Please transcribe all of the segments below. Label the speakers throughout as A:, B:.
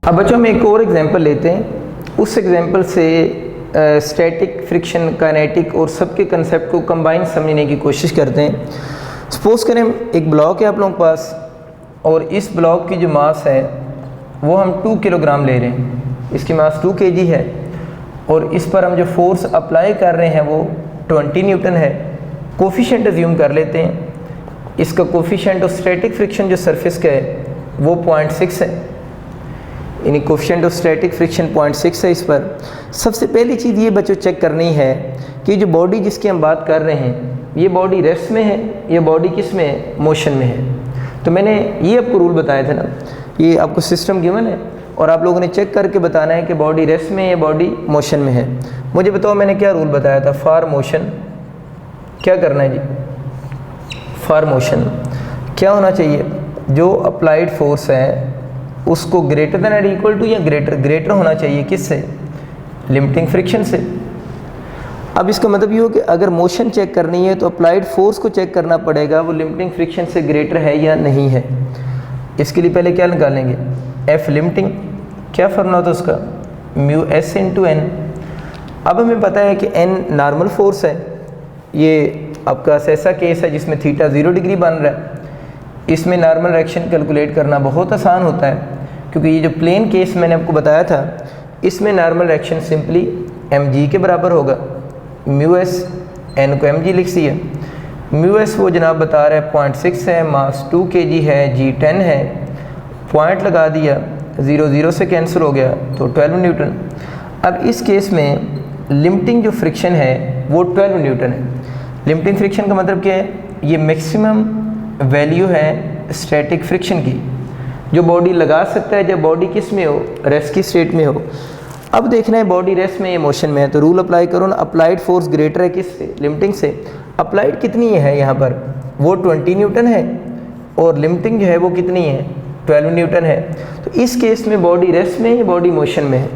A: अब बच्चों हम एक और एग्जांपल लेते हैं। उस एग्जांपल से स्टैटिक, फ्रिक्शन, काइनेटिक और सबके कंसेप्ट को कंबाइन समझने की कोशिश करते हैं। सपोज़ करें एक ब्लॉक है आप लोगों के पास और इस ब्लॉक की जो मास है वो हम 2 किलोग्राम ले रहे हैं। इसकी मास 2 kg है और इस पर हम जो फोर्स अप्लाई कर रहे हैं वो 20 न्यूटन है। कोफिशिएंट अज्यूम कर लेते हैं। इसका कोफिशिएंट ऑफ स्टैटिक फ्रिक्शन जो सरफेस का है वो 0.6 है, यानी कोफिशिएंट ऑफ स्टैटिक फ्रिक्शन 0.6 है। इस पर सबसे पहली चीज़ ये बच्चों चेक करनी है कि जो बॉडी जिसकी हम बात कर रहे हैं ये बॉडी रेस्ट में है, ये बॉडी किस में है, मोशन में है। तो मैंने ये आपको रूल बताया था ना, ये आपको सिस्टम गिवन है और आप लोगों ने चेक करके बताना है कि बॉडी रेस्ट में है, बॉडी मोशन में है। मुझे बताओ मैंने क्या रूल बताया था? फॉर मोशन क्या करना है जी? फॉर मोशन क्या होना चाहिए? जो अप्लाइड फोर्स है उसको ग्रेटर देन और इक्वल टू या ग्रेटर होना चाहिए किससे? लिमिटिंग फ्रिक्शन से। अब इसका मतलब ये हो कि अगर मोशन चेक करनी है तो अप्लाइड फोर्स को चेक करना पड़ेगा वो लिमिटिंग फ्रिक्शन से ग्रेटर है या नहीं है। इसके लिए पहले क्या निकालेंगे? F limiting. क्या फॉर्मूला होता है उसका? Mu S into N. अब हमें पता है कि एन नॉर्मल फोर्स है, ये आपका ऐसा केस है जिसमें थीटा 0 डिग्री बन रहा है। इसमें नॉर्मल डायरेक्शन कैलकुलेट करना बहुत आसान होता है क्योंकि ये जो प्लेन केस मैंने आपको बताया था इसमें नॉर्मल डायरेक्शन सिंपली mg के बराबर होगा। म्यू एस, एन को mg लिख दिया। म्यू एस वो जनाब बता रहा है 0.6 है, मास 2 kg है, g 10 है, पॉइंट लगा दिया, 0 0 से कैंसिल हो गया तो 12 न्यूटन। अब इस केस में लिमिटिंग जो फ्रिक्शन है वो 12 न्यूटन है। लिमिटिंग फ्रिक्शन का मतलब क्या है? ये मैक्सिमम वैल्यू है स्टैटिक फ्रिक्शन की जो बॉडी लगा सकता है जब बॉडी किस में हो, रेस्ट की स्टेट में हो। अब देखना है बॉडी रेस्ट में या मोशन में है तो रूल अप्लाई करो ना। अप्लाइड फोर्स ग्रेटर है किससे? लिमिटिंग से। अप्लाइड कितनी है यहाँ पर? वो 20 न्यूटन है और लिमिटिंग जो है वो कितनी है? 12 न्यूटन है। तो इस केस में बॉडी रेस्ट में या बॉडी मोशन में है?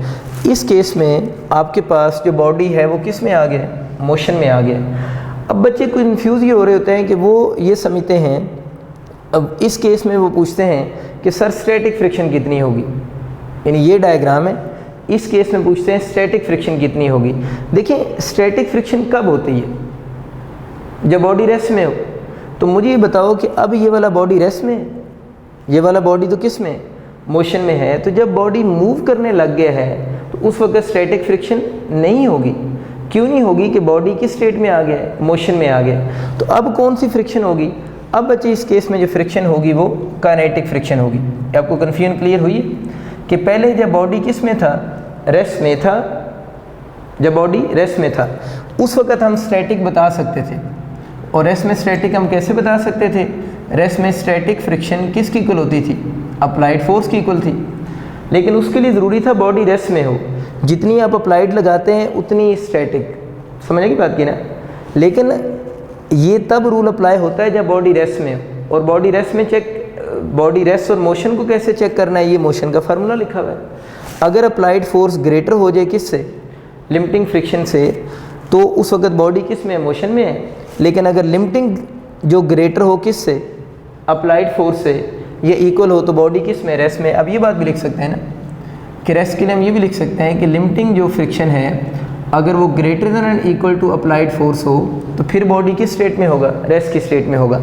A: इस केस में आपके पास जो बॉडी है वो किस में आ गया? मोशन में आ गया। अब बच्चे को कन्फ्यूज़ ये हो रहे होते हैं कि वो ये समझते हैं, अब इस केस में वो पूछते हैं कि सर स्टैटिक फ्रिक्शन कितनी होगी, यानी ये डायग्राम है, इस केस में पूछते हैं स्टैटिक फ्रिक्शन कितनी होगी। देखिए स्टैटिक फ्रिक्शन कब होती है? जब बॉडी रेस्ट में हो। तो मुझे ये बताओ कि अब ये वाला बॉडी रेस्ट में है, ये वाला बॉडी तो किस में? मोशन में है। तो जब बॉडी मूव करने लग गया है तो उस वक्त स्टैटिक फ्रिक्शन नहीं होगी। क्यों नहीं होगी? कि बॉडी किस स्टेट में आ गया है? मोशन में आ गया। तो अब कौन सी फ्रिक्शन होगी? अब बच्चे इस केस में जो फ्रिक्शन होगी वो काइनेटिक फ्रिक्शन होगी। आपको कन्फ्यूजन क्लियर हुई कि पहले जब बॉडी किस में था? रेस्ट में था। जब बॉडी रेस्ट में था उस वक्त हम स्टैटिक बता सकते थे। और रेस्ट में स्टैटिक हम कैसे बता सकते थे? रेस्ट में स्टैटिक फ्रिक्शन किसकी इक्वल होती थी? अप्लाइड फोर्स की इक्वल थी। लेकिन उसके लिए ज़रूरी था बॉडी रेस्ट में हो। जितनी आप अप्लाइड लगाते हैं उतनी स्टैटिक, समझने की बात की ना। लेकिन ये तब रूल अप्लाई होता है जब बॉडी रेस्ट में हो। और बॉडी रेस्ट में बॉडी रेस्ट और मोशन को कैसे चेक करना है? ये मोशन का फार्मूला लिखा हुआ है। अगर अप्लाइड फोर्स ग्रेटर हो जाए किससे? लिमिटिंग फ्रिक्शन से, तो उस वक्त बॉडी किस में है? मोशन में है। लेकिन अगर लिमिटिंग जो ग्रेटर हो किससे? अप्लाइड फोर्स से, ये इक्वल हो तो बॉडी किस में? रेस्ट में। अब ये बात भी लिख सकते हैं ना कि रेस्ट के लिए हम ये भी लिख सकते हैं कि लिमिटिंग जो फ्रिक्शन है अगर वो greater than and equal to applied force हो तो फिर बॉडी किस स्टेट में होगा? रेस्ट की स्टेट में होगा।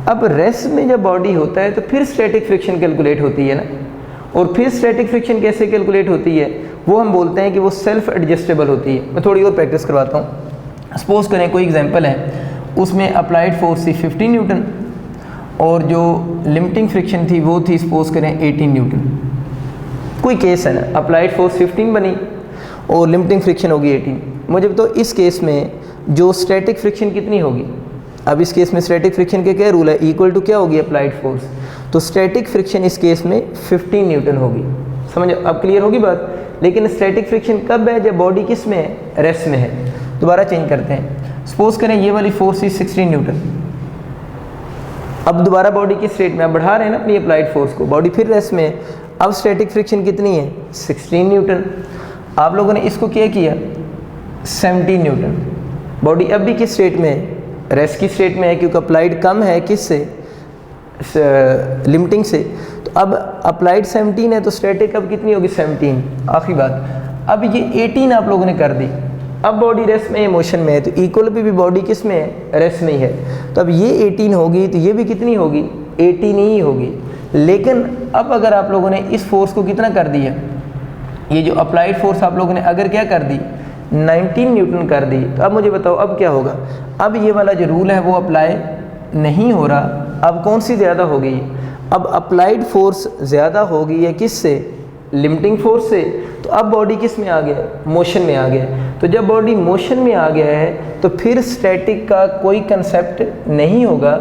A: अब रेस्ट में जब बॉडी होता है तो फिर स्टैटिक फ्रिक्शन कैलकुलेट होती है ना। और फिर स्टैटिक फ्रिक्शन कैसे कैलकुलेट होती है? वो हम बोलते हैं कि वो सेल्फ एडजस्टेबल होती है। मैं थोड़ी और प्रैक्टिस करवाता हूँ। सपोज करें कोई एग्जाम्पल है, उसमें अप्लाइड फोर्स थी 15 न्यूटन और जो लिमिटिंग फ्रिक्शन थी वो थी सपोज करें 18 न्यूटन। कोई केस है ना, अप्लाइड फोर्स 15 बनी और लिमिटिंग फ्रिक्शन होगी 18। मुझे बताओ इस केस में जो स्टैटिक फ्रिक्शन कितनी होगी? अब इस केस में स्टैटिक फ्रिक्शन के क्या रूल है? इक्वल टू क्या होगी? Applied force. तो स्टैटिक फ्रिक्शन इस केस में 15 न्यूटन होगी। समझ अब क्लियर होगी बात। लेकिन स्टैटिक फ्रिक्शन कब है? जब बॉडी किस में है? रेस्ट में है। दोबारा चेंज करते हैं। सपोज करें ये वाली फोर्स इज 16 न्यूटन। अब दोबारा बॉडी की स्टेट में, अब बढ़ा रहे हैं ना अपनी अप्लाइड फोर्स को, बॉडी फिर रेस्ट में। अब स्टैटिक फ्रिक्शन कितनी है? 16 न्यूटन। आप लोगों ने इसको क्या किया 17 न्यूटन। बॉडी अब भी किस स्टेट में है, रेस्ट की स्टेट में है, क्योंकि अप्लाइड कम है किससे, लिमिटिंग से। तो अब अप्लाइड 17 है तो स्टैटिक अब कितनी होगी 17। आखिरी बात, अब ये 18 आप लोगों ने कर दी, अब बॉडी रेस्ट में है, मोशन में है, तो इक्वल भी बॉडी किस में है, रेस्ट में ही है। तो अब ये 18 होगी तो ये भी कितनी होगी 18 ही होगी। लेकिन अब अगर आप लोगों ने इस फोर्स को कितना कर दिया, ये जो अप्लाइड फोर्स आप लोगों ने अगर क्या कर दी 19 न्यूटन कर दी, तो अब मुझे बताओ अब क्या होगा। अब ये वाला जो रूल है वो अप्लाई नहीं हो रहा, अब कौन सी ज़्यादा हो गई, अब अप्लाइड फोर्स ज़्यादा हो गई है किससे, लिमिटिंग फोर्स से। तो अब बॉडी किस में आ गया, मोशन में आ गया। तो जब बॉडी मोशन में आ गया है तो फिर स्टैटिक का कोई कंसेप्ट नहीं होगा।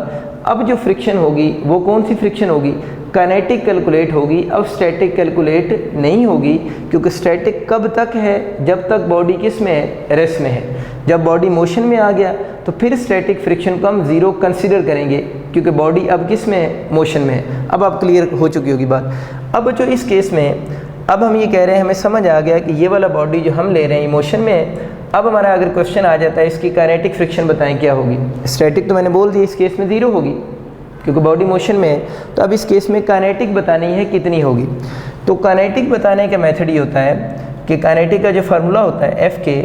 A: अब जो फ्रिक्शन होगी वो कौन सी फ्रिक्शन होगी, काइनेटिक कैलकुलेट होगी। अब स्टैटिक कैलकुलेट नहीं होगी, क्योंकि स्टैटिक कब तक है, जब तक बॉडी किस में है, रेस्ट में है। जब बॉडी मोशन में आ गया तो फिर स्टैटिक फ्रिक्शन को हम ज़ीरो कंसीडर करेंगे, क्योंकि बॉडी अब किस में है, मोशन में है। अब आप क्लियर हो चुकी होगी बात। अब जो इस केस में अब हम ये कह रहे हैं, हमें समझ आ गया कि ये वाला बॉडी जो हम ले रहे हैं मोशन में है। अब हमारा अगर क्वेश्चन आ जाता है इसकी काइनेटिक फ्रिक्शन बताएं क्या होगी। स्टैटिक तो मैंने बोल दिया इस केस में 0 होगी, क्योंकि बॉडी मोशन में है। तो अब इस केस में काइनेटिक बतानी है कितनी होगी। तो काइनेटिक बताने का मेथड ये होता है कि काइनेटिक का जो फार्मूला होता है एफ के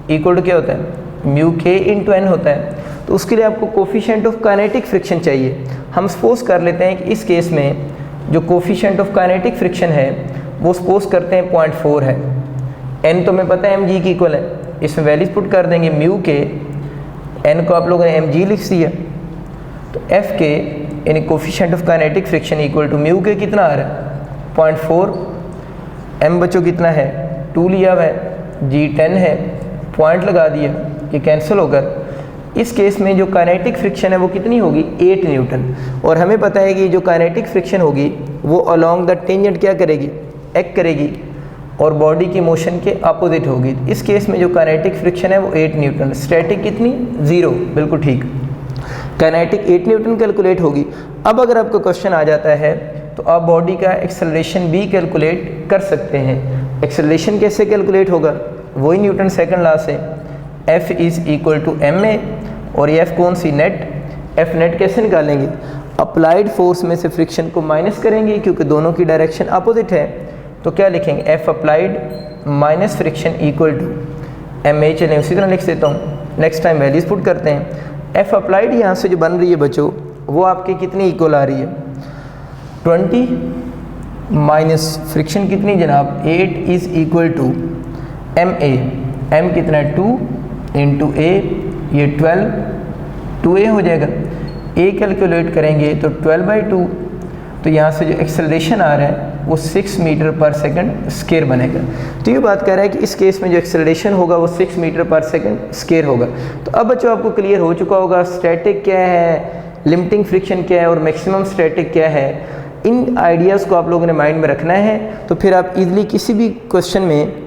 A: इक्वल टू क्या होता है, म्यू के इंटू एन होता है। तो उसके लिए आपको कोफिशिएंट ऑफ काइनेटिक फ्रिक्शन चाहिए। हम सपोज कर लेते हैं कि इस केस में जो कोफिशिएंट ऑफ काइनेटिक फ्रिक्शन है वो सपोज करते हैं 0.4 है। एन तो हमें पता है एम जी की इक्वल है, इसमें वैल्यूज पुट कर देंगे म्यू के, एन को आप लोगों ने एम जी लिख दिया। तो एफ के यानी coefficient of kinetic friction equal to mu K कितना आ रहा है 0.4, एम बच्चों कितना है 2 लिया हुआ है, जी 10 है, पॉइंट लगा दिया, ये कैंसिल होकर इस केस में जो काइनेटिक फ्रिक्शन है वो कितनी होगी 8 न्यूटन। और हमें पता है कि जो काइनेटिक फ्रिक्शन होगी वो अलोंग द टेंजेंट क्या करेगी, एक्ट करेगी, और बॉडी की मोशन के अपोजिट होगी। इस केस में जो काइनेटिक फ्रिक्शन है वो 8 न्यूटन, स्टैटिक कितनी 0, बिल्कुल ठीक। काइनेटिक 8 न्यूटन कैलकुलेट होगी। अब अगर आपका क्वेश्चन आ जाता है तो आप बॉडी का एक्सेलरेशन भी कैलकुलेट कर सकते हैं। एक्सेलरेशन कैसे कैलकुलेट होगा, वही न्यूटन सेकंड लॉ से, F is equal to M A, और ये F कौन सी नेट, F नेट कैसे निकालेंगे, अप्लाइड फोर्स में से फ्रिक्शन को माइनस करेंगे, क्योंकि दोनों की डायरेक्शन अपोजिट है। तो क्या लिखेंगे F applied minus friction equal to M A. चलें उसी तरह लिख देता हूँ, नेक्स्ट टाइम वैल्यूज पुट करते हैं। F अप्लाइड यहाँ से जो बन रही है बच्चों वो आपकी कितनी इक्वल आ रही है 20 माइनस फ्रिक्शन कितनी जनाब 8 is equal to M A. M कितना है 2 इंटू ए, ये 12, 2a हो जाएगा। a कैलकुलेट करेंगे तो 12/2, तो यहाँ से जो एक्सेलरेशन आ रहा है वो 6 मीटर पर सेकंड स्क्वायर बनेगा। तो ये बात कर रहा है कि इस केस में जो एक्सेलरेशन होगा वो 6 मीटर पर सेकंड स्क्वायर होगा। तो अब बच्चों आपको क्लियर हो चुका होगा स्टैटिक क्या है, लिमिटिंग फ्रिक्शन क्या है और मैक्सिमम स्टैटिक क्या है। इन आइडियाज़ को आप लोगों ने माइंड में रखना है, तो फिर आप इजीली किसी भी क्वेश्चन में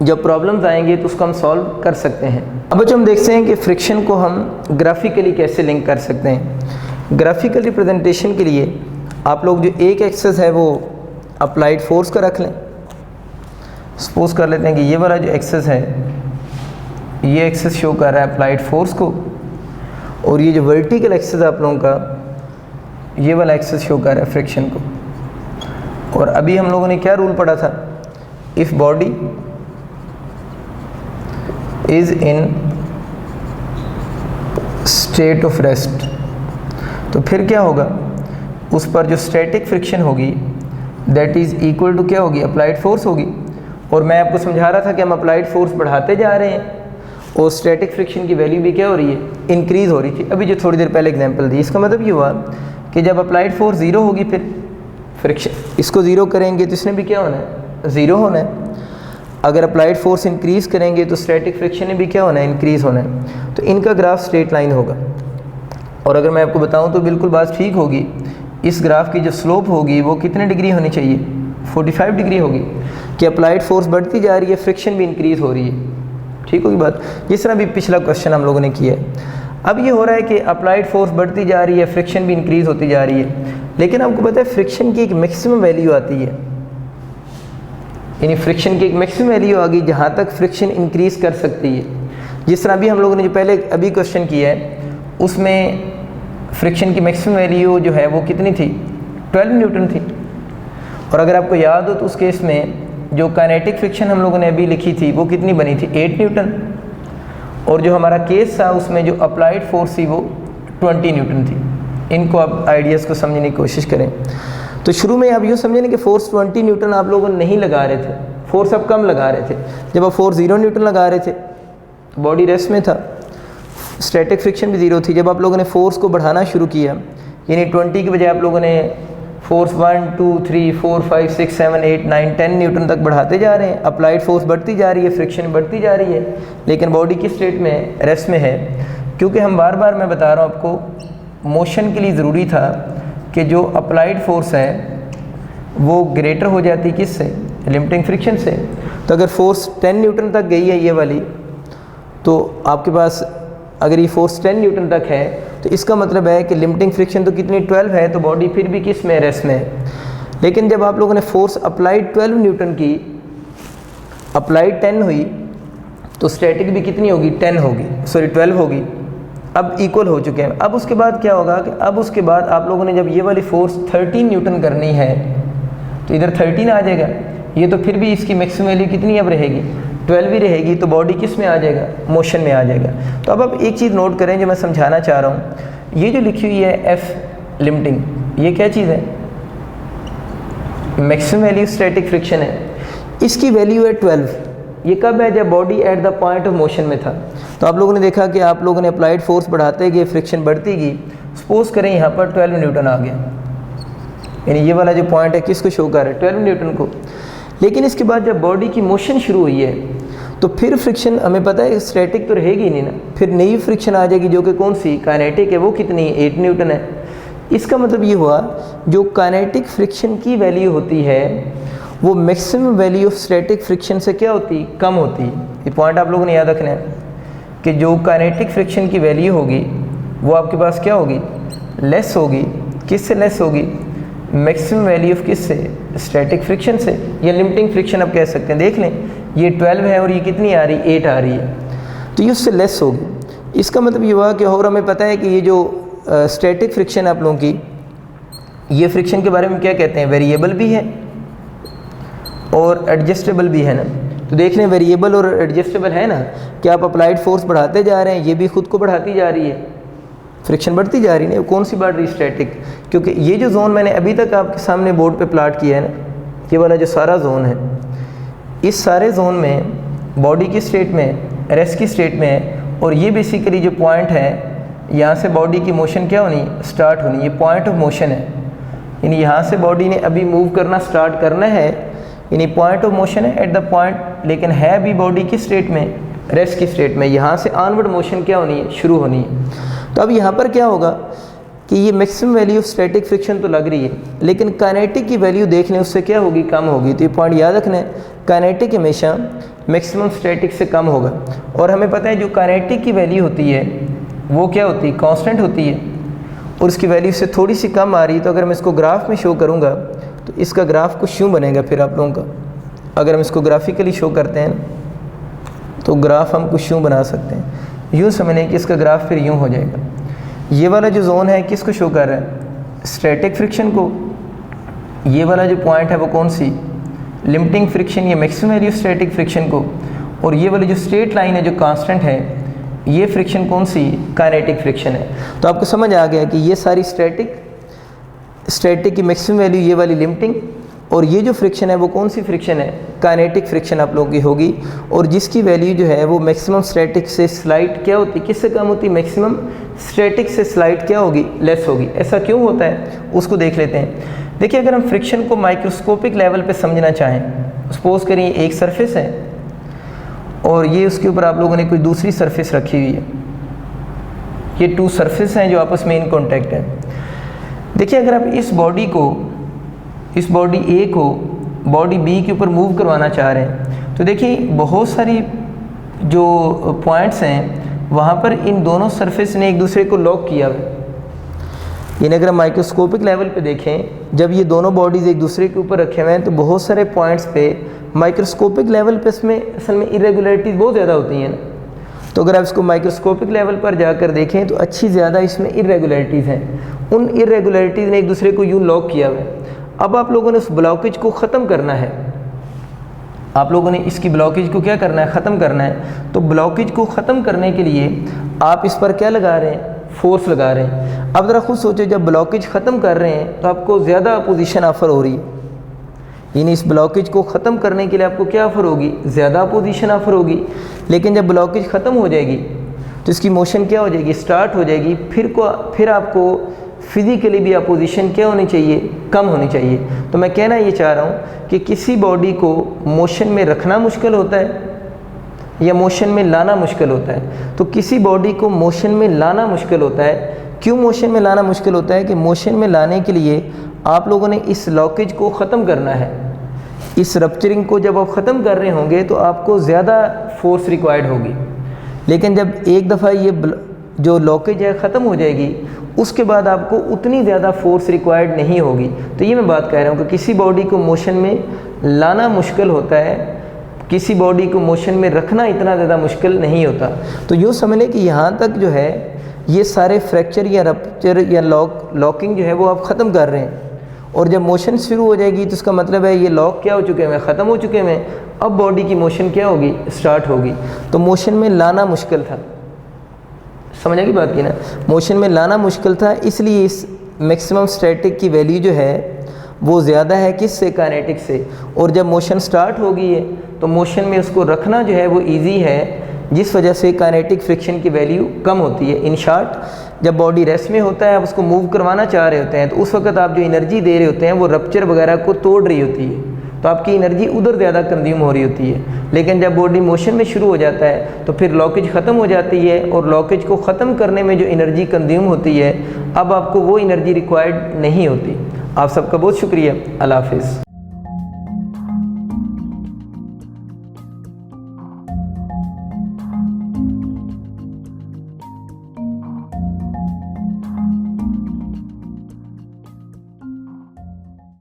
A: जब प्रॉब्लम्स आएंगे तो उसको हम सॉल्व कर सकते हैं। अब बच्चों हम देखते हैं कि फ्रिक्शन को हम ग्राफिकली कैसे लिंक कर सकते हैं। ग्राफिकल रिप्रेजेंटेशन के लिए आप लोग जो एक एक्सेस है वो अप्लाइड फोर्स का रख लें। सपोज कर लेते हैं कि ये वाला जो एक्सेस है ये एक्सेस शो कर रहा है अप्लाइड फोर्स को, और ये जो वर्टिकल एक्सेस आप लोगों का ये वाला एक्सेस शो कर रहा है फ्रिक्शन को। और अभी हम लोगों ने क्या रूल पढ़ा था, if body is in state of rest, तो फिर क्या होगा, उस पर जो स्टैटिक फ्रिक्शन होगी दैट इज़ इक्वल टू क्या होगी, अप्लाइड फोर्स होगी। और मैं आपको समझा रहा था कि हम अप्लाइड फोर्स बढ़ाते जा रहे हैं और स्टैटिक फ्रिक्शन की वैल्यू भी क्या हो रही है, इंक्रीज़ हो रही थी। अभी जो थोड़ी देर पहले एग्जांपल दी, इसका मतलब ये हुआ कि जब अप्लाइड फोर्स ज़ीरो होगी फिर फ्रिक्शन इसको ज़ीरो करेंगे तो इसने भी क्या होना है, ज़ीरो होना है। अगर अप्लाइड फोर्स इंक्रीज़ करेंगे तो स्टैटिक फ्रिक्शन ने भी क्या होना है, इंक्रीज़ होना है। तो इनका ग्राफ स्ट्रेट लाइन होगा। और अगर मैं आपको बताऊं तो बिल्कुल बात ठीक होगी, इस ग्राफ की जो स्लोप होगी वो कितने डिग्री होनी चाहिए, 45 डिग्री होगी, कि अप्लाइड फोर्स बढ़ती जा रही है, फ्रिक्शन भी इंक्रीज़ हो रही है। ठीक होगी बात, जिस तरह भी पिछला क्वेश्चन हम लोगों ने किया है। अब ये हो रहा है कि अप्लाइड फोर्स बढ़ती जा रही है, फ्रिक्शन भी इंक्रीज़ होती जा रही है, लेकिन आपको पता है फ्रिक्शन की एक मैक्सिमम वैल्यू आती है। यानी फ्रिक्शन की एक मैक्सिमम वैल्यू आ गई जहाँ तक फ्रिक्शन इंक्रीज कर सकती है। जिस तरह अभी हम लोगों ने जो पहले अभी क्वेश्चन किया है उसमें फ्रिक्शन की मैक्सिमम वैल्यू जो है वो कितनी थी, 12 न्यूटन थी। और अगर आपको याद हो तो उस केस में जो काइनेटिक फ्रिक्शन हम लोगों ने अभी लिखी थी वो कितनी बनी थी, 8 न्यूटन। और जो हमारा केस था उसमें जो अप्लाइड फोर्स थी वो 20 न्यूटन थी। इनको आप आइडियाज़ को समझने की कोशिश करें। तो शुरू में आप यूँ समझें ना कि फोर्स 20 न्यूटन आप लोगों ने नहीं लगा रहे थे, फोर्स आप कम लगा रहे थे। जब आप फोर्स 0 न्यूटन लगा रहे थे बॉडी रेस्ट में था, स्टैटिक फ्रिक्शन भी 0 थी। जब आप लोगों ने फोर्स को बढ़ाना शुरू किया, यानी 20 की बजाय आप लोगों ने फोर्स 1 2 3 4 5 6 7 8 9 10 न्यूटन तक बढ़ाते जा रहे हैं, अप्लाइड फोर्स बढ़ती जा रही है, फ्रिक्शन बढ़ती जा रही है, लेकिन बॉडी किस स्टेट में, रेस्ट में है। क्योंकि हम बार बार मैं बता रहा हूँ आपको, मोशन के लिए ज़रूरी था कि जो अप्लाइड फोर्स है वो ग्रेटर हो जाती किससे, लिमिटिंग फ्रिक्शन से। तो अगर फोर्स 10 न्यूटन तक गई है ये वाली, तो आपके पास अगर ये फोर्स 10 न्यूटन तक है तो इसका मतलब है कि लिमिटिंग फ्रिक्शन तो कितनी 12 है, तो बॉडी फिर भी किस में, रेस्ट में है। लेकिन जब आप लोगों ने फोर्स अप्लाइड 12 न्यूटन की, अप्लाइड 10 हुई, तो स्टैटिक भी कितनी होगी, 10 होगी, सॉरी 12 होगी। अब इक्वल हो चुके हैं। अब उसके बाद क्या होगा कि अब उसके बाद आप लोगों ने जब ये वाली फोर्स 13 न्यूटन करनी है तो इधर 13 आ जाएगा। ये तो फिर भी इसकी मैक्सिमम वैल्यू कितनी अब रहेगी, 12 ही रहेगी। तो बॉडी किस में आ जाएगा, मोशन में आ जाएगा। तो अब आप एक चीज़ नोट करें जो मैं समझाना चाह रहा हूँ। ये जो लिखी हुई है एफ लिमिटिंग, ये क्या चीज़ है, मैक्सिमम वैल्यू स्टैटिक फ्रिक्शन है। इसकी वैल्यू है 12। ये कब है, जब body at the point of motion में था। तो आप लोगों ने देखा कि आप लोगों ने अप्लाइड फोर्स बढ़ाते गए, फ्रिक्शन बढ़ती गई। सपोज करें यहाँ पर 12 न्यूटन आ गया, यानी ये वाला जो पॉइंट है किसको शो कर रहा है, 12 न्यूटन को। लेकिन इसके बाद जब बॉडी की मोशन शुरू हुई है तो फिर फ्रिक्शन हमें पता है स्टैटिक तो रहेगी नहीं ना, फिर नई फ्रिक्शन आ जाएगी जो कि कौन सी, काइनेटिक है। वो कितनी है, 8 न्यूटन है। इसका मतलब ये हुआ जो काइनेटिक फ्रिक्शन की वैल्यू होती है वो maximum value of static friction से क्या होती, कम होती है। ये पॉइंट आप लोगों ने याद रखना है कि जो काइनेटिक फ्रिक्शन की वैल्यू होगी वो आपके पास क्या होगी, लेस होगी। किससे लेस होगी, मैक्सिमम वैल्यू ऑफ किससे, स्टैटिक फ्रिक्शन से, या लिमिटिंग फ्रिक्शन आप कह सकते हैं। देख लें ये 12 है और ये कितनी आ रही, 8 आ रही है, तो ये उससे लेस होगी। इसका मतलब ये हुआ कि और हमें पता है कि ये जो स्टैटिक फ्रिक्शन आप लोगों की, ये फ्रिक्शन के बारे में क्या कहते हैं, वेरिएबल भी है और एडजस्टेबल भी है ना। तो देख लें वेरिएबल और एडजस्टेबल है ना, कि आप अप्लाइड फोर्स बढ़ाते जा रहे हैं, ये भी खुद को बढ़ाती जा रही है, फ्रिक्शन बढ़ती जा रही है। कौन सी बढ़ रही, स्टैटिक। क्योंकि ये जो जोन मैंने अभी तक आपके सामने बोर्ड पे प्लाट किया है ना, ये वाला जो सारा जोन है, इस सारे जोन में बॉडी की स्टेट में, रेस्ट की स्टेट में है। और ये बेसिकली जो पॉइंट है, यहाँ से बॉडी की मोशन क्या होनी, स्टार्ट होनी, ये पॉइंट ऑफ मोशन है। यानी यहाँ से बॉडी ने अभी मूव करना स्टार्ट करना है, यानी पॉइंट ऑफ मोशन है एट द पॉइंट, लेकिन है अभी बॉडी की स्टेट में, रेस्ट की स्टेट में। यहाँ से ऑनवर्ड मोशन क्या होनी है, शुरू होनी है। तो अब यहाँ पर क्या होगा कि ये maximum value of static friction तो लग रही है, लेकिन काइनेटिक की वैल्यू देख लें उससे क्या होगी, कम होगी। तो ये पॉइंट याद रखना है, काइनेटिक हमेशा मैक्सिमम स्टैटिक से कम होगा। और हमें पता है जो काइनेटिक की वैल्यू होती है वो क्या होती है, कांस्टेंट होती है, और उसकी वैल्यू से थोड़ी सी कम आ रही है। तो अगर मैं इसको ग्राफ में शो करूँगा तो इसका ग्राफ कुछ यूँ बनेगा। फिर आप लोगों का अगर हम इसको ग्राफिकली शो करते हैं तो ग्राफ हम कुछ यूँ बना सकते हैं, यूँ समझें कि इसका ग्राफ फिर यूँ हो जाएगा। ये वाला जो जोन है किसको शो कर रहा है, स्टैटिक फ्रिक्शन को। ये वाला जो पॉइंट है वो कौन सी, लिमिटिंग फ्रिक्शन, ये मैक्सिमम वैल्यू स्टैटिक फ्रिक्शन को। और ये वाली जो स्ट्रेट लाइन है जो कांस्टेंट है, ये फ्रिक्शन कौन सी, काइनेटिक फ्रिक्शन है। तो आपको समझ आ गया कि ये सारी स्टैटिक की मैक्सिमम वैल्यू ये वाली लिमिटिंग, और ये जो फ्रिक्शन है वो कौन सी फ्रिक्शन है, काइनेटिक फ्रिक्शन आप लोगों की होगी। और जिसकी वैल्यू जो है वो मैक्सिमम स्टैटिक से स्लाइट क्या होती, किससे कम होती, मैक्सिमम स्टैटिक से स्लाइट क्या होगी, लेस होगी। ऐसा क्यों होता है उसको देख लेते हैं। देखिए अगर हम फ्रिक्शन को माइक्रोस्कोपिक लेवल पे समझना चाहें, सपोज करिए एक सरफेस है और ये उसके ऊपर आप लोगों ने कोई दूसरी सरफेस रखी हुई है, ये 2 सरफेस हैं जो आपस में इन कॉन्टैक्ट हैं। देखिए अगर आप इस बॉडी को, इस बॉडी ए को बॉडी बी के ऊपर मूव करवाना चाह रहे हैं, तो देखिए बहुत सारी जो पॉइंट्स हैं वहाँ पर इन दोनों सरफेस ने एक दूसरे को लॉक किया हुआ है। यानी अगर हम माइक्रोस्कोपिक लेवल पे देखें, जब ये दोनों बॉडीज़ एक दूसरे के ऊपर रखे हुए हैं तो बहुत सारे पॉइंट्स पे माइक्रोस्कोपिक लेवल पे इसमें असल में इरेगुलरिटीज़ बहुत ज़्यादा होती हैं ना, तो अगर आप इसको माइक्रोस्कोपिक लेवल पर जाकर देखें तो अच्छी ज़्यादा इसमें इरेगुलरिटीज़ हैं। उन इरेगुलरिटीज़ ने एक दूसरे को यूँ लॉक किया हुआ है। अब आप लोगों ने उस ब्लॉकेज को ख़त्म करना है, आप लोगों ने इसकी ब्लॉकेज को क्या करना है, ख़त्म करना है। तो ब्लॉकेज को ख़त्म करने के लिए आप इस पर क्या लगा रहे हैं, फोर्स लगा रहे हैं। अब ज़रा खुद सोचो, जब ब्लॉकेज ख़त्म कर रहे हैं तो आपको ज़्यादा अपोजिशन ऑफर हो रही है, यानी इस ब्लॉकेज को ख़त्म करने के लिए आपको क्या ऑफर होगी, ज़्यादा अपोजिशन ऑफर होगी। लेकिन जब ब्लॉकेज ख़त्म हो जाएगी तो इसकी मोशन क्या हो जाएगी, स्टार्ट हो जाएगी। फिर आपको फिज़िकली भी अपोजिशन क्या होनी चाहिए, कम होनी चाहिए। तो मैं कहना ये चाह रहा हूँ कि किसी बॉडी को मोशन में रखना मुश्किल होता है या मोशन में लाना मुश्किल होता है। तो किसी बॉडी को मोशन में लाना मुश्किल होता है। क्यों मोशन में लाना मुश्किल होता है कि मोशन में लाने के लिए आप लोगों ने इस लॉकेज को ख़त्म करना है। इस रप्चरिंग को जब आप ख़त्म कर रहे होंगे तो आपको ज़्यादा फोर्स रिक्वायर्ड होगी। लेकिन जब एक दफ़ा ये जो लॉकेज है ख़त्म हो जाएगी, उसके बाद आपको उतनी ज़्यादा फोर्स रिक्वायर्ड नहीं होगी। तो ये मैं बात कह रहा हूँ कि किसी बॉडी को मोशन में लाना मुश्किल होता है, किसी बॉडी को मोशन में रखना इतना ज़्यादा मुश्किल नहीं होता। तो यूँ समझ लें कि यहाँ तक जो है ये सारे फ्रैक्चर या रप्चर या लॉकिंग जो है वो आप ख़त्म कर रहे हैं। और जब मोशन शुरू हो जाएगी तो इसका मतलब है ये लॉक क्या हो चुके हैं, ख़त्म हो चुके हैं। अब बॉडी की मोशन क्या होगी, स्टार्ट होगी। तो मोशन में लाना मुश्किल था, समझ आएगी बात की ना, मोशन में लाना मुश्किल था। इसलिए इस मैक्सिमम स्टैटिक की वैल्यू जो है वो ज़्यादा है किससे, काइनेटिक से। और जब मोशन स्टार्ट हो गई है तो मोशन में उसको रखना जो है वो ईजी है, जिस वजह से काइनेटिक फ्रिक्शन की वैल्यू कम होती है। इन शॉर्ट, जब बॉडी रेस्ट में होता है, आप उसको मूव करवाना चाह रहे होते हैं, तो उस वक्त आप जो एनर्जी दे रहे होते हैं वो रप्चर वगैरह को तोड़ रही होती है, तो आपकी एनर्जी उधर ज़्यादा कंज्यूम हो रही होती है। लेकिन जब बॉडी मोशन में शुरू हो जाता है तो फिर लॉकेज ख़त्म हो जाती है, और लॉकेज को ख़त्म करने में जो एनर्जी कंज्यूम होती है, अब आपको वो एनर्जी रिक्वायर्ड नहीं होती। आप सबका बहुत शुक्रिया। अल्लाह हाफ़िज़।